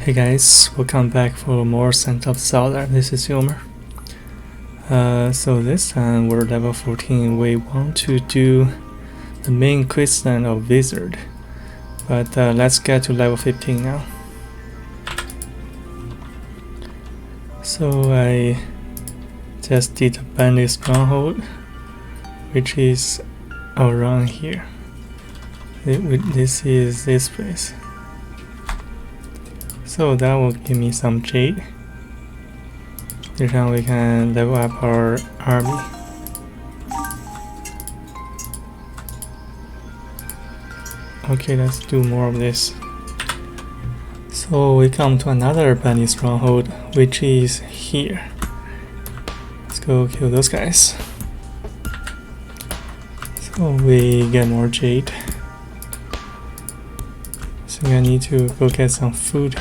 Hey guys, welcome back for more Sands of Salzaar. This is Yomer. So this time we're level 14. We want to do the main questline of Wizard, but let's get to level 15 now. So I just did a bandit stronghold, which is around here. This is this place. So that will give me some jade. This time we can level up our army. Okay, let's do more of this. So we come to another bandit stronghold, which is here. Let's go kill those guys. So we get more jade. So I need to go get some food.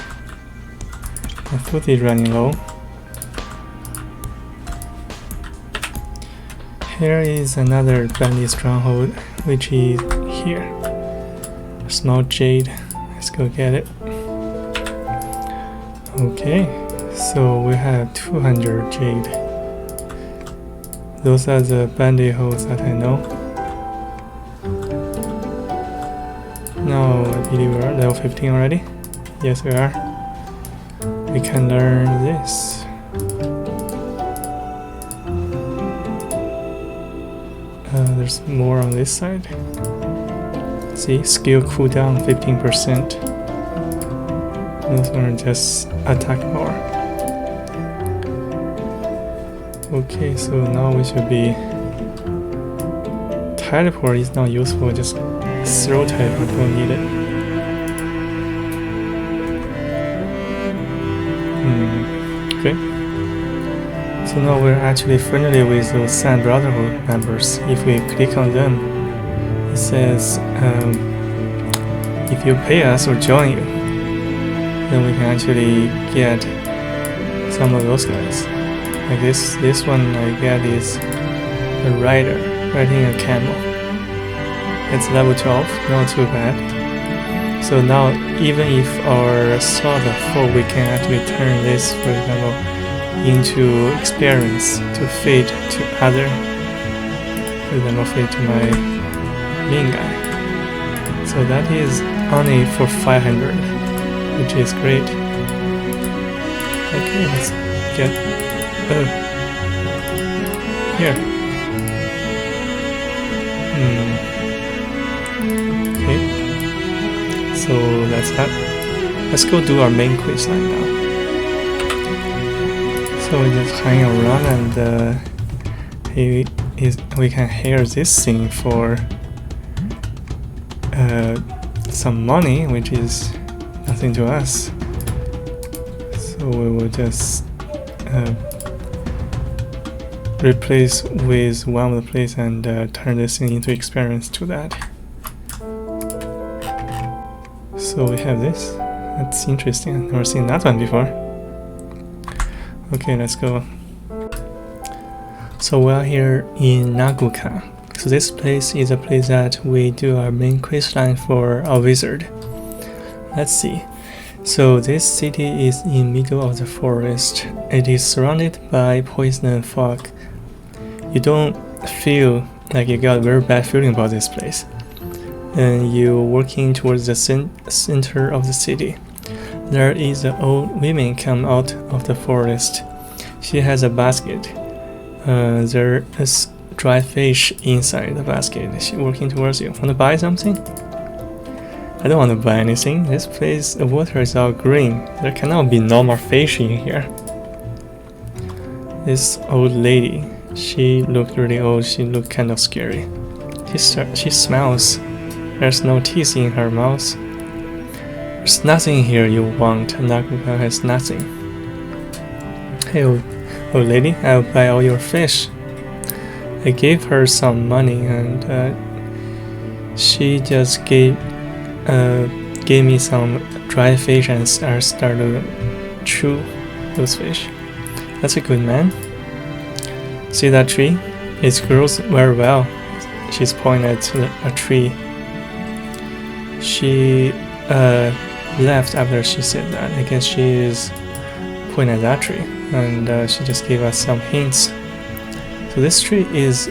My food is running low. Here is another bandit stronghold, which is here. Small jade. Let's go get it. Okay, so we have 200 jade. Those are the bandit holes that I know. Now I believe we are level 15 already. Yes, we are. We can learn this. There's more on this side. See, skill cooldown 15%. Those are just attack power. Okay, so now we should be. Teleport is not useful, just throw teleport, don't need it. Okay. So now we're actually friendly with those Sand Brotherhood members. If we click on them, it says if you pay us or join you, then we can actually get some of those guys. Like this one I get is a rider riding a camel. It's level 12, not too bad. So now even if our sword are full, we can actually turn this, for example, into experience to feed to other. For example, feed to my main guy. So that is only for 500, which is great. Okay, let's get here. Okay. So let's go do our main quest line now. So we just hang around and we can hear this thing for some money, which is nothing to us. So we will just replace with one of the place and turn this thing into experience to that. So we have this. That's interesting. I've never seen that one before. Okay, let's go. So we're here in Naguka. So this place is a place that we do our main quest line for our wizard. Let's see. So this city is in middle of the forest. It is surrounded by poison and fog. You don't feel like you got a very bad feeling about this place. And you're walking towards the center of the city. There is an old woman come out of the forest. She has a basket. There is dry fish inside the basket. She's walking towards you. Want to buy something? I don't want to buy anything. This place, the water is all green. There cannot be normal fish in here. This old lady, she looked really old. She looked kind of scary. She smells. There's no teeth in her mouth. There's nothing here you want. Naguka has nothing. Hey, old lady, I'll buy all your fish. I gave her some money and she just gave me some dry fish and I started to chew those fish. That's a good man. See that tree? It grows very well. She's pointing at a tree. She left after she said that. I guess she is pointing at that tree, and she just gave us some hints. So this tree is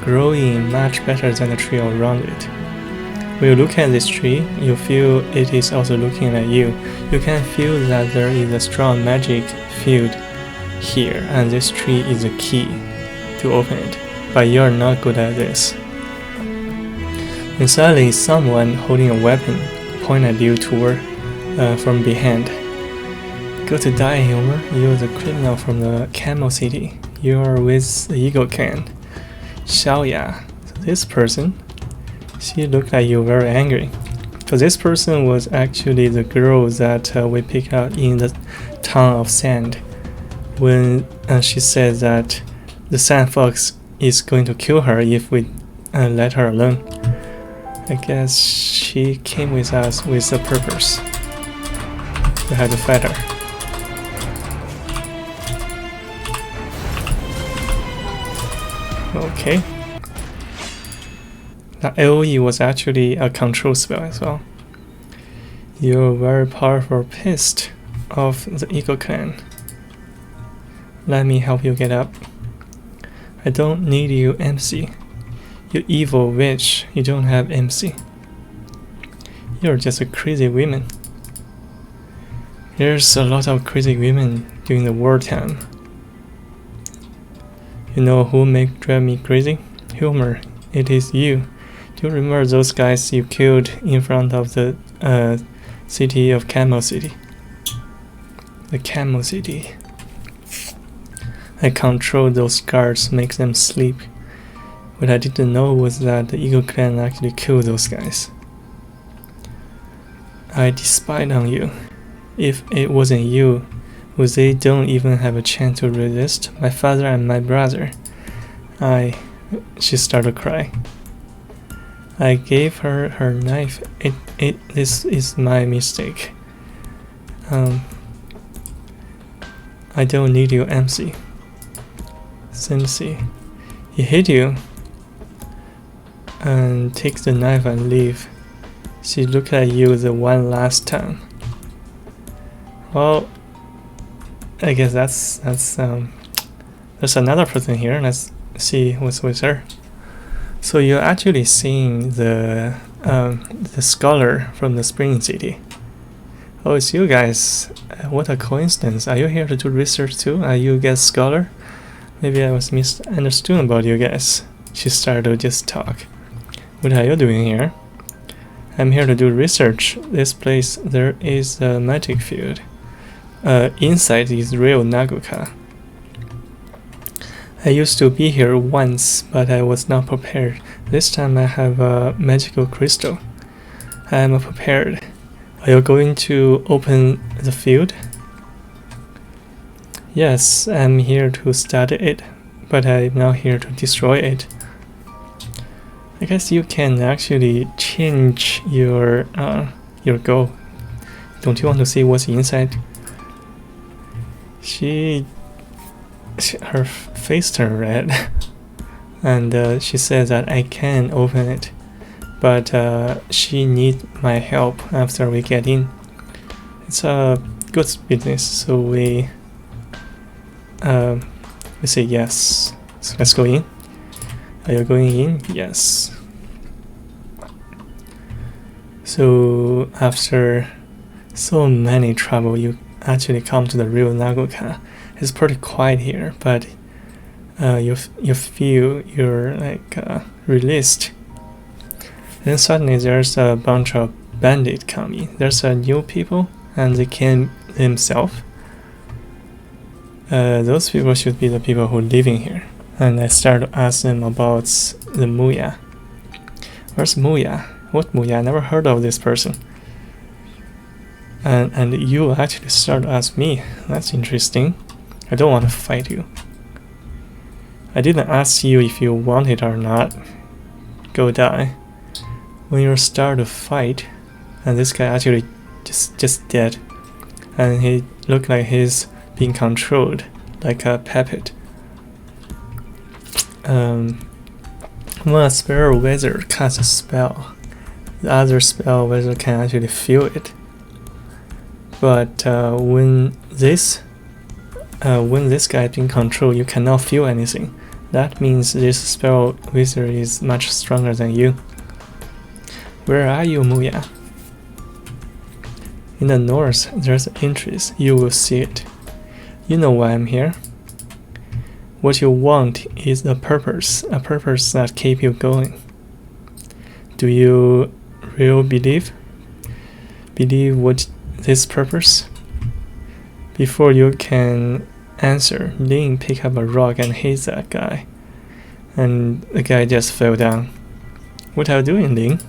growing much better than the tree around it. When you look at this tree, you feel it is also looking at you. You can feel that there is a strong magic field here, and this tree is a key to open it, but you're not good at this. And suddenly someone holding a weapon pointed at you toward from behind. Go to die, Hilmer. You're the criminal from the Camel City. You're with the Eagle Clan. Xiaoya. So this person, she looked at you very angry. So this person was actually the girl that we picked up in the town of Sand when she said that the Sand Fox is going to kill her if we let her alone. I guess she came with us with a purpose. We had to fight her. Okay. The AoE was actually a control spell as well. You're very powerful pissed of the Eagle Clan. Let me help you get up. I don't need you, MC. You evil witch, you don't have MC. You're just a crazy woman. There's a lot of crazy women during the wartime. You know who drive me crazy? Hilmer, it is you. Do you remember those guys you killed in front of the city of Camel City? The Camel City. I control those guards, make them sleep. What I didn't know was that the Eagle Clan actually killed those guys. I despise on you. If it wasn't you, would they don't even have a chance to resist my father and my brother? She started crying. I gave her her knife. This is my mistake. I don't need you, MC. Sensei, he hit you and takes the knife and leave. She looked at you the one last time. Well, I guess there's another person here. Let's see what's with her. So you're actually seeing the scholar from the Spring City. Oh, it's you guys. What a coincidence. Are you here to do research too? Are you guys scholar? Maybe I was misunderstood about you guys. She started to just talk. What are you doing here? I'm here to do research. This place, there is a magic field. Inside is real Naguka. I used to be here once, but I was not prepared. This time I have a magical crystal. I am prepared. Are you going to open the field? Yes, I'm here to study it, but I'm not here to destroy it. I guess you can actually change your goal. Don't you want to see what's inside? Her face turned red, and she said that I can open it, but she needs my help after we get in. It's a good business, so we say yes. So let's go in. Are you going in? Yes. So after so many trouble, you actually come to the real Naguka. It's pretty quiet here, but you feel you're like released. Then suddenly there's a bunch of bandits coming. There's new people, and they came themselves. Those people should be the people who are living here. And I started to ask them about the Muya. Where's Muya? What Muya? I never heard of this person. And you actually started to ask me. That's interesting. I don't want to fight you. I didn't ask you if you want it or not. Go die. When you start to fight, and this guy actually just dead, and he looked like he's being controlled like a puppet. When a spell wizard casts a spell, the other spell wizard can actually feel it. But when this guy is in control, you cannot feel anything. That means this spell wizard is much stronger than you. Where are you, Muya? In the north, there's an entrance. You will see it. You know why I'm here. What you want is a purpose that keeps you going. Do you really believe what this purpose? Before you can answer, Lin picked up a rock and hit that guy. And the guy just fell down. What are you doing, Lin?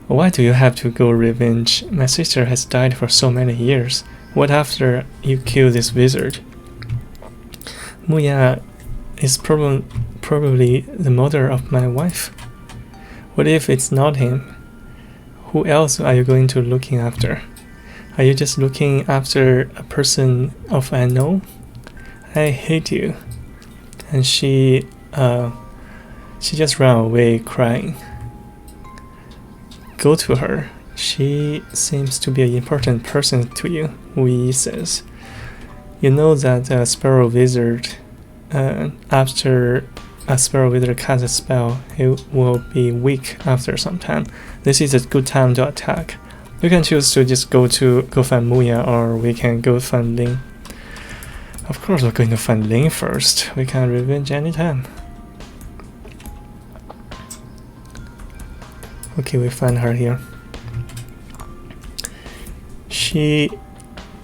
Why do you have to go revenge? My sister has died for so many years. What after you kill this wizard? Muya is probably the mother of my wife. What if it's not him? Who else are you going to looking after? Are you just looking after a person of unknown? I hate you. And she just ran away crying. Go to her. She seems to be an important person to you, Wu says. You know that a sparrow wizard, after a sparrow wizard casts a spell, it will be weak after some time. This is a good time to attack. You can choose to just go find Muya, or we can go find Lin. Of course we're going to find Lin first. We can revenge anytime. Okay, we find her here. She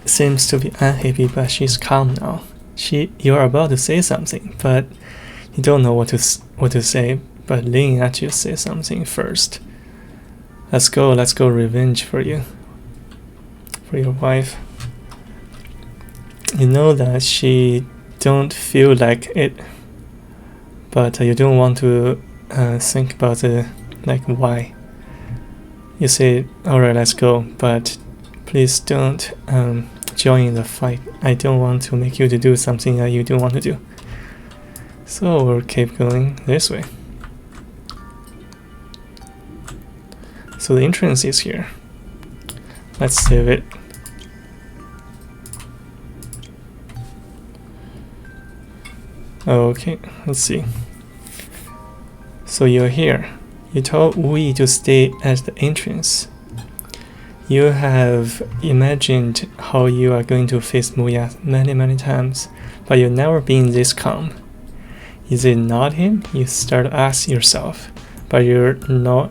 seems to be unhappy, but she's calm now. You're about to say something, but you don't know what to say. But Lin actually says something first. Let's go revenge for you, for your wife. You know that she don't feel like it, but you don't want to think about why. You say, alright, let's go, but please don't join in the fight. I don't want to make you to do something that you don't want to do. So we'll keep going this way. So the entrance is here. Let's save it. Okay, let's see. So you're here. You told Wu to stay at the entrance. You have imagined how you are going to face Muya many times, but you've never been this calm. Is it not him? You start to ask yourself, but you're not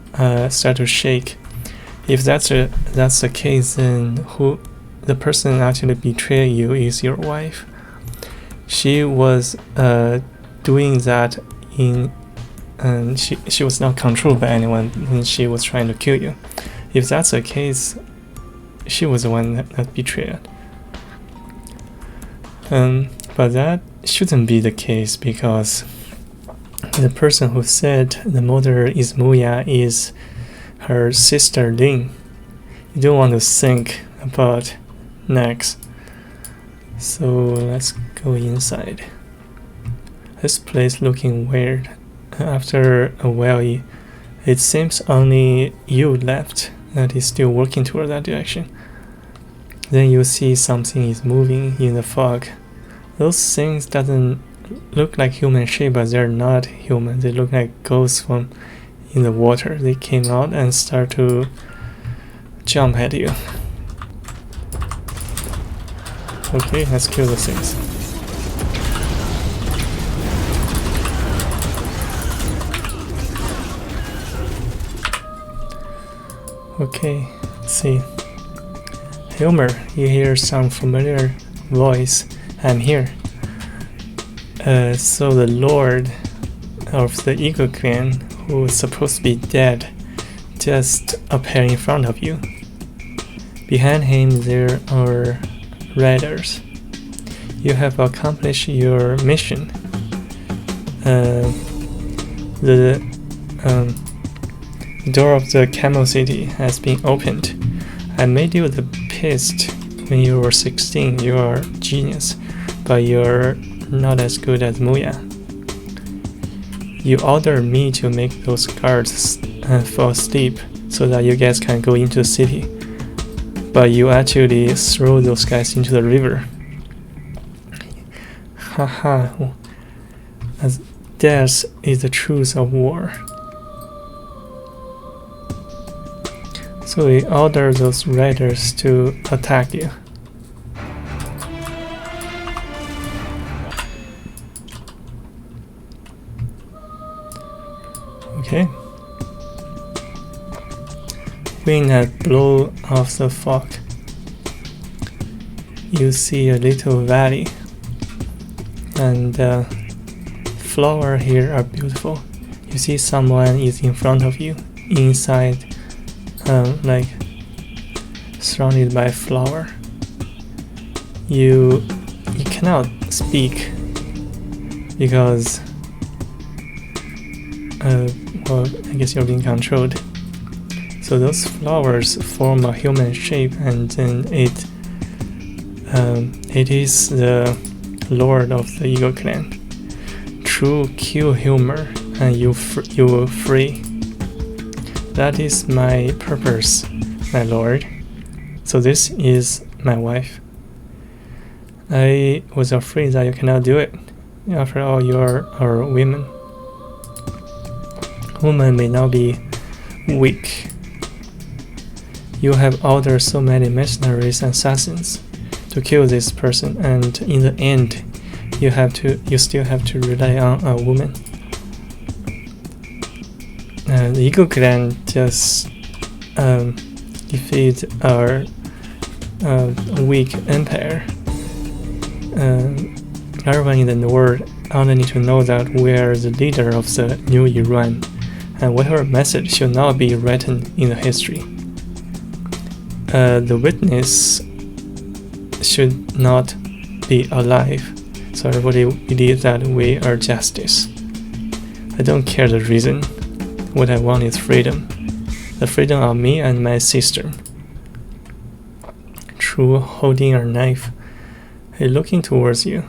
start to shake. If that's the case, then who the person actually betrayed you is your wife. She was doing that and she was not controlled by anyone when she was trying to kill you. If that's the case, she was the one that betrayed. But that shouldn't be the case, because the person who said the mother is Muya is her sister Lin. You don't want to think about next. So let's go inside. This place looking weird. After a while, it seems only you left that is still working toward that direction. Then you see something is moving in the fog. Those things doesn't look like human shape, but they're not human. They look like ghosts from in the water. They came out and start to jump at you. Okay, let's kill the things. Okay, let's see. Hilmer, you hear some familiar voice. I'm here. So the lord of the Eagle Clan, who is supposed to be dead, just appeared in front of you. Behind him there are riders. You have accomplished your mission. The door of the Camel City has been opened. I made you the pest when you were 16. You are a genius, but you're not as good as Muya. You ordered me to make those guards fall asleep so that you guys can go into the city. but you actually throw those guys into the river. Haha. As death is the truth of war. So we order those riders to attack you. Okay. When I blow off the fog, you see a little valley, and flowers here are beautiful. You see someone is in front of you, inside, like surrounded by flower. You cannot speak because well, I guess you're being controlled. So those flowers form a human shape, and then it is the lord of the Eagle Clan. True kill humor, and you will free. That is my purpose, my lord. So this is my wife. I was afraid that you cannot do it. After all, you are women. Women may not be weak. You have ordered so many mercenaries and assassins to kill this person, and in the end, you still have to rely on a woman. The Eagle Clan just defeat our weak empire. Everyone in the north only need to know that we are the leader of the new Iran, and whatever message should not be written in the history. The witness should not be alive, so everybody believes that we are justice. I don't care the reason. What I want is freedom. The freedom of me and my sister. True, holding a knife. Hey, looking towards you.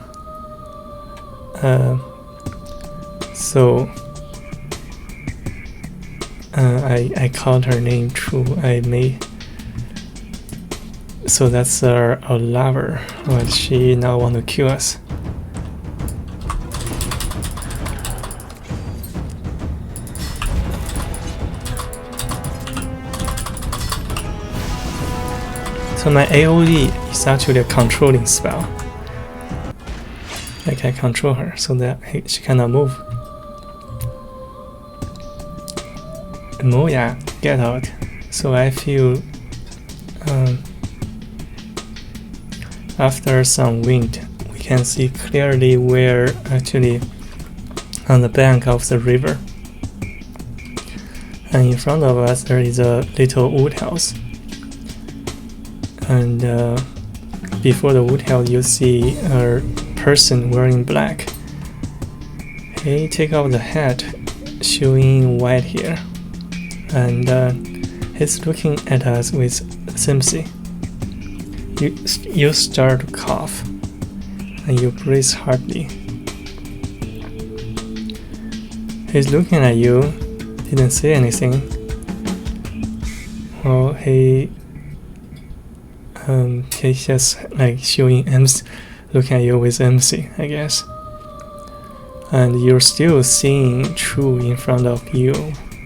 I called her name True. So that's our lover. But she now want to kill us. So my AoE is actually a controlling spell. I can control her so that she cannot move. Moya, get out. So I feel after some wind, we can see clearly we're actually on the bank of the river. And in front of us there is a little wood house. And before the wood house you see a person wearing black. He take off the hat, showing white here. And he's looking at us with sympathy. You start to cough, and you breathe hardly. He's looking at you, didn't say anything. Well, he's just like showing looking at you with empathy, I guess. And you're still seeing True in front of you,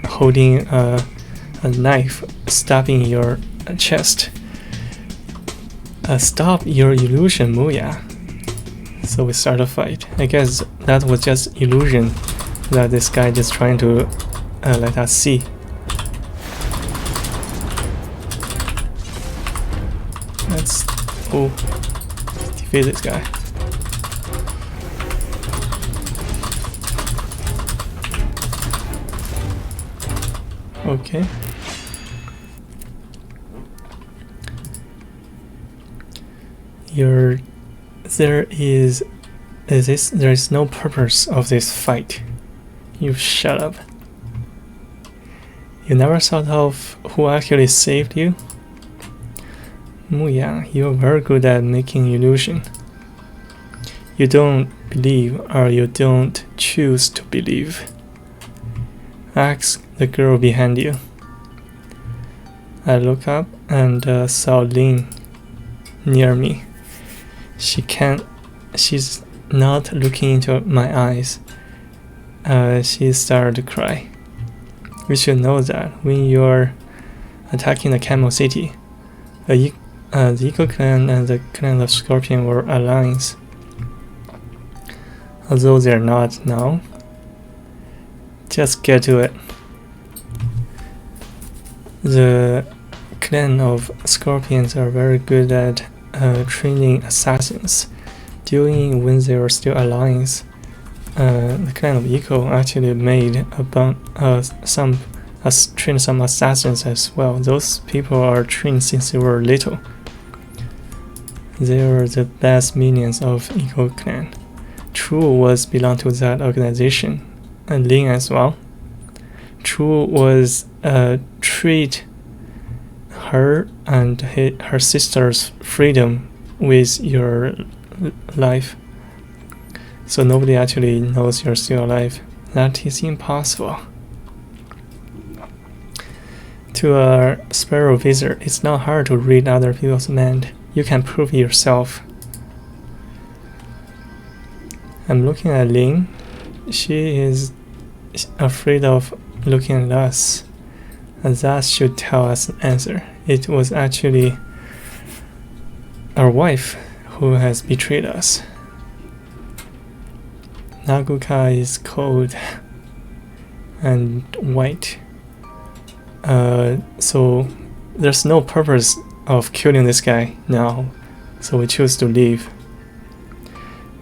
holding a knife, stabbing your chest. Stop your illusion, Muya. So we start a fight. I guess that was just illusion that this guy just trying to let us see. Let's defeat this guy. Okay. There is no purpose of this fight. You shut up. You never thought of who actually saved you? Muya, you're very good at making illusion. You don't believe, or you don't choose to believe. Ask the girl behind you. I look up and saw Lin near me. She's not looking into my eyes. She started to cry. You should know that when you're attacking the Camel City, the Eagle Clan and the Clan of Scorpion were alliance. Although they're not now. Just get to it. The Clan of Scorpions are very good at training assassins. During when they were still alliance, the Clan of Eagle actually made trained some assassins as well. Those people are trained since they were little. They were the best minions of Eagle Clan. Chu was belong to that organization, and Lin as well. Chu was treat her and her sister's freedom with your life. So nobody actually knows you're still alive. That is impossible. To a Sparrow Wizard, it's not hard to read other people's mind. You can prove it yourself. I'm looking at Lin. She is afraid of looking at us. And that should tell us an answer. It was actually our wife who has betrayed us. Naguka is cold and white. So there's no purpose of killing this guy now. So we choose to leave.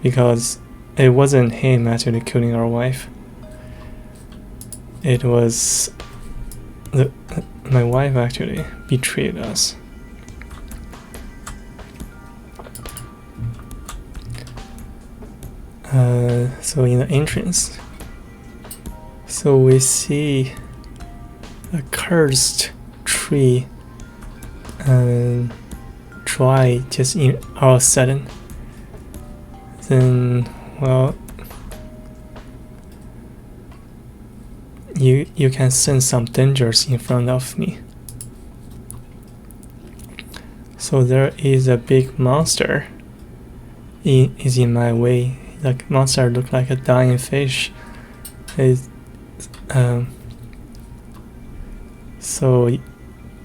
Because it wasn't him actually killing our wife. It was my wife actually betrayed us. So in the entrance, so we see a cursed tree dry just in all of a sudden. Then, well, you can sense some dangers in front of me. So there is a big monster is in my way. The monster looked like a dying fish. So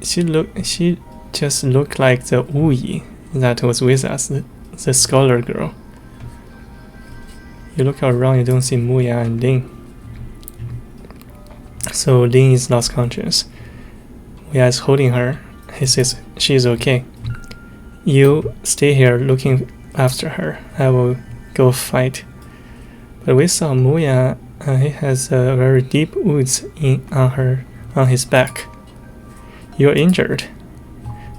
she just looked like the Uyi that was with us, the scholar girl. You look around, you don't see Muya and Lin. So Lin is lost conscious. Muya is holding her. He says she's okay. You stay here looking after her. I will go fight. But we saw Muya. He has very deep wounds on his back. You're injured.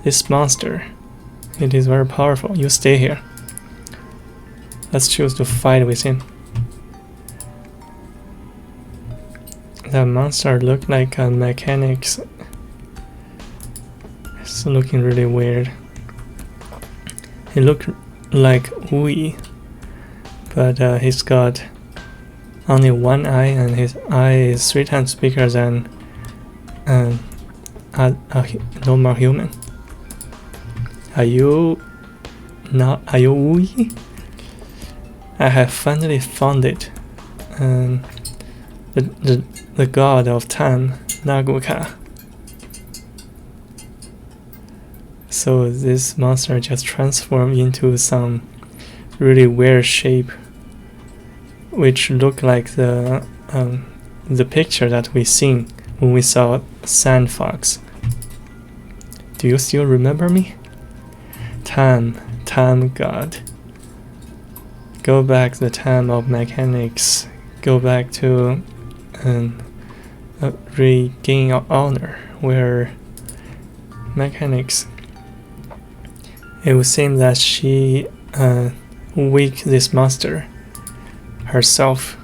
This monster, it is very powerful. You stay here. Let's choose to fight with him. That monster looked like a mechanics. It's looking really weird. He looked like Wui, but he's got only one eye, and his eye is 3 times bigger than a normal human. Are you Wui? I have finally found it. The god of time, Naguka. So this monster just transformed into some really weird shape, which looked like the picture that we seen when we saw Sand Fox. Do you still remember me? Time god. Go back the time of mechanics. Go back to regain our honor, where mechanics. It would seem that she weak this monster herself.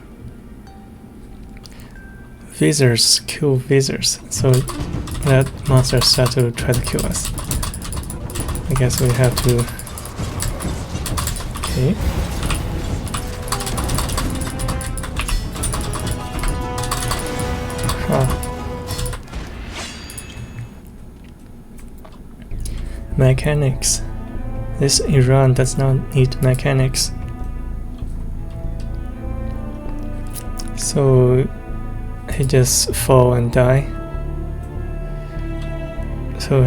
Visors kill visors, so that monster started to try to kill us. I guess we have to. Okay. mechanics. This Iran does not need mechanics. So he just fall and die. So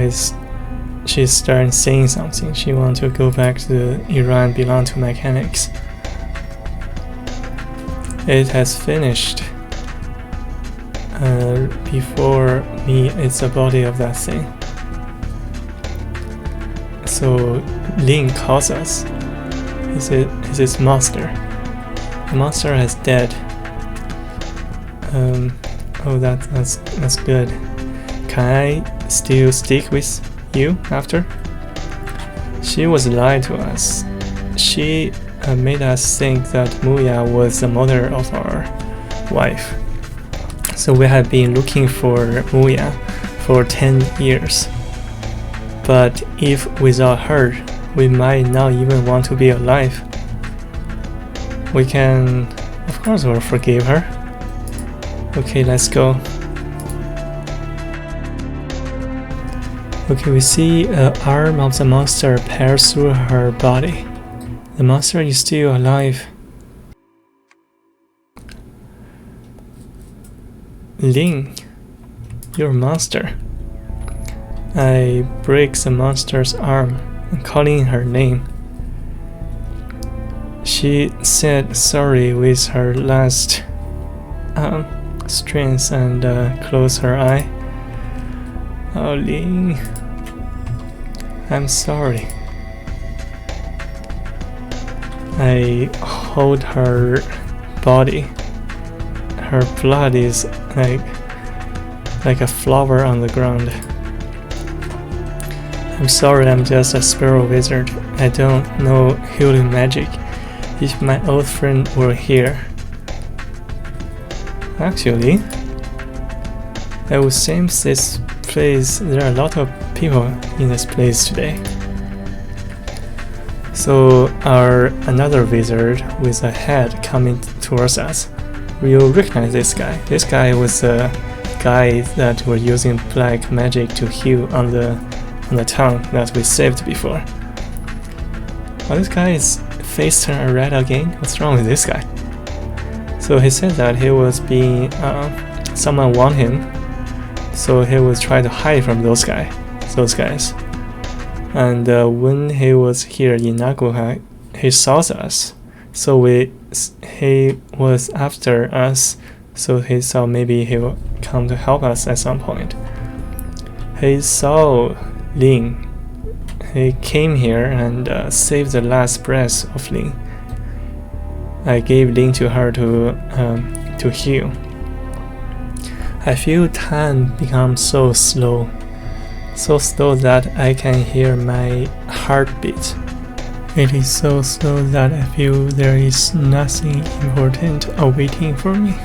she's starting saying something. She wants to go back to Iran, belong to mechanics. It has finished. Before me, it's the body of that thing. So Lin calls us. Is this monster? The monster has dead. Oh, that's good. Can I still stick with you after? She was lied to us. She made us think that Muya was the mother of our wife. So we have been looking for Muya for 10 years. But if without her, we might not even want to be alive. We can, of course, we'll forgive her. Okay, let's go. Okay, we see an arm of the monster pierce through her body. The monster is still alive. Lin, you're a monster. I break the monster's arm and calling her name. She said sorry with her last strength and closed her eye. Oh, Lin, I'm sorry. I hold her body. Her blood is like a flower on the ground. I'm sorry, I'm just a sparrow wizard. I don't know healing magic. If my old friend were here. Actually, I would say this place, there are a lot of people in this place today. So another wizard with a head coming towards us. We'll recognize this guy. This guy was a guy that were using black magic to heal on the town that we saved before. Oh, this guy is face turned red again. What's wrong with this guy? So he said that he was being someone want him, so he was trying to hide from those guys. And when he was here in Naguha, he saw us. So he was after us. So he thought maybe he will come to help us at some point. He saw Lin. He came here and saved the last breath of Lin. I gave Lin to her to heal. I feel time becomes so slow that I can hear my heartbeat. It is so slow that I feel there is nothing important awaiting for me.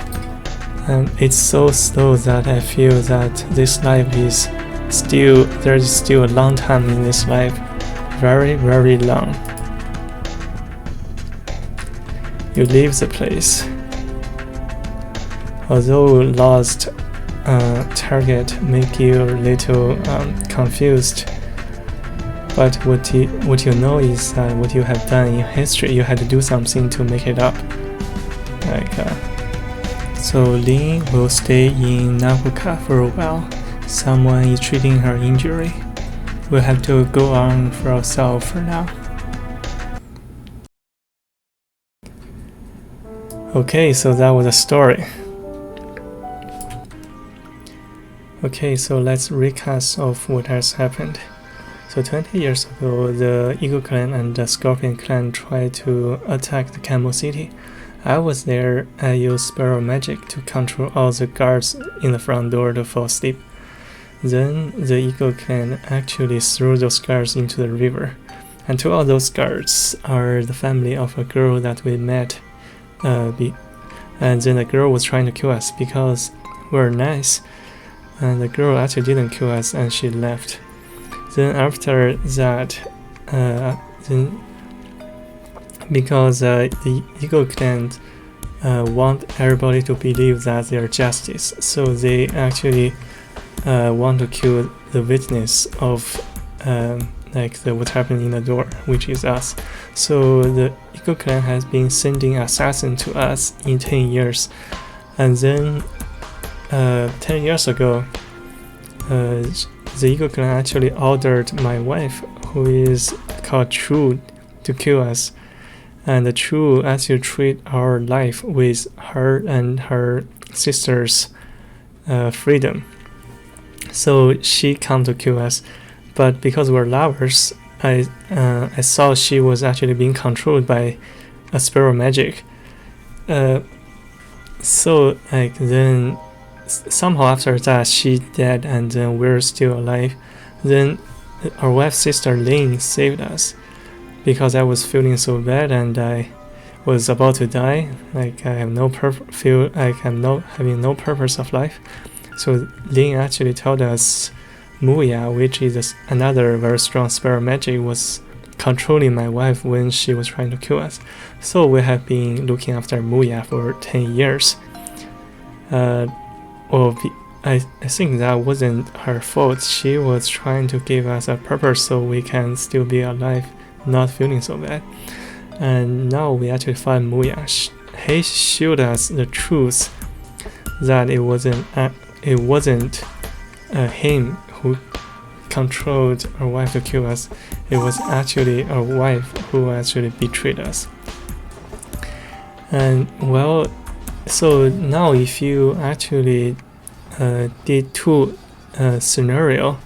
And it's so slow that I feel that this life is there is still a long time in this life. Very, very long. You leave the place. Although lost target make you a little confused, but what you know is that what you have done in history, you had to do something to make it up. So Lin will stay in Naguka for a while. Someone is treating her injury. We'll have to go on for ourselves for now. Okay, so that was a story. Okay, so let's recast of what has happened. So 20 years ago, the Eagle Clan and the Scorpion Clan tried to attack the Camel City. I was there. I used Sparrow Magic to control all the guards in the front door to fall asleep. Then the Eagle Clan actually threw those guards into the river. And two of those guards are the family of a girl that we met. And then the girl was trying to kill us because we're nice. And the girl actually didn't kill us and she left. Then after that, because the Eagle Clan want everybody to believe that they're justice, so they actually want to kill the witness of like what's happening in the door, which is us. So the Eagle Clan has been sending assassins to us in 10 years, and then 10 years ago, the Eagle Clan actually ordered my wife, who is called True, to kill us. And the True actually treat our life with her and her sister's freedom. So she come to kill us, but because we're lovers, I saw she was actually being controlled by a sparrow magic. So like then somehow after that she dead, and then we're still alive. Then our wife's sister Lynn saved us, because I was feeling so bad and I was about to die. Like I have feel like I'm not having no purpose of life. So Lin actually told us Muya, which is another very strong sparrow magic, was controlling my wife when she was trying to kill us. So we have been looking after Muya for 10 years. I think that wasn't her fault. She was trying to give us a purpose so we can still be alive, not feeling so bad. And now we actually find Muya. He showed us the truth that it wasn't him who controlled our wife to kill us. It was actually our wife who actually betrayed us. And well, so now if you actually did two scenario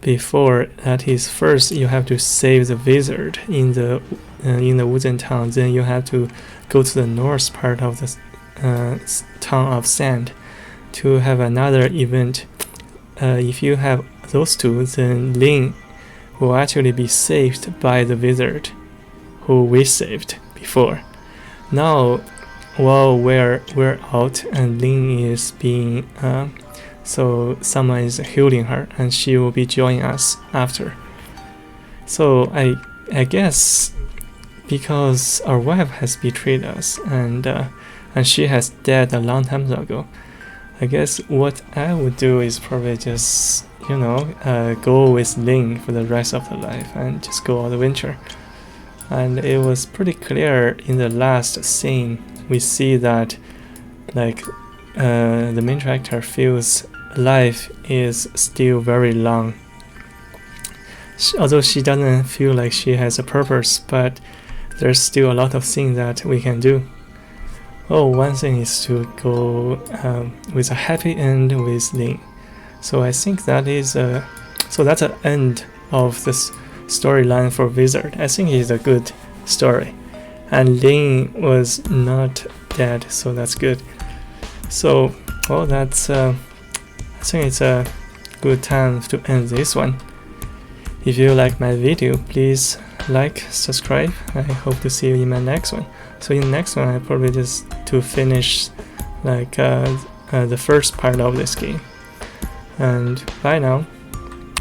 before, that is, first you have to save the wizard in the wooden town, then you have to go to the north part of the town of Sand to have another event. If you have those two, then Lin will actually be saved by the wizard who we saved before. Now while we're out and Lin is being so someone is healing her, and she will be joining us after. So I guess because our wife has betrayed us and she has died a long time ago, I guess what I would do is probably just go with Lin for the rest of the life and just go on the adventure. And it was pretty clear in the last scene. We see that like the main character feels life is still very long. Although she doesn't feel like she has a purpose, but there's still a lot of things that we can do. Oh, one thing is to go with a happy end with Lin. So I think that is so that's the end of this storyline for Wizard. I think it's a good story, and Lin was not dead, so that's good. So well, that's I think it's a good time to end this one. If you like my video, please like, subscribe. I hope to see you in my next one. So in the next one, I probably just to finish like the first part of this game. And bye now.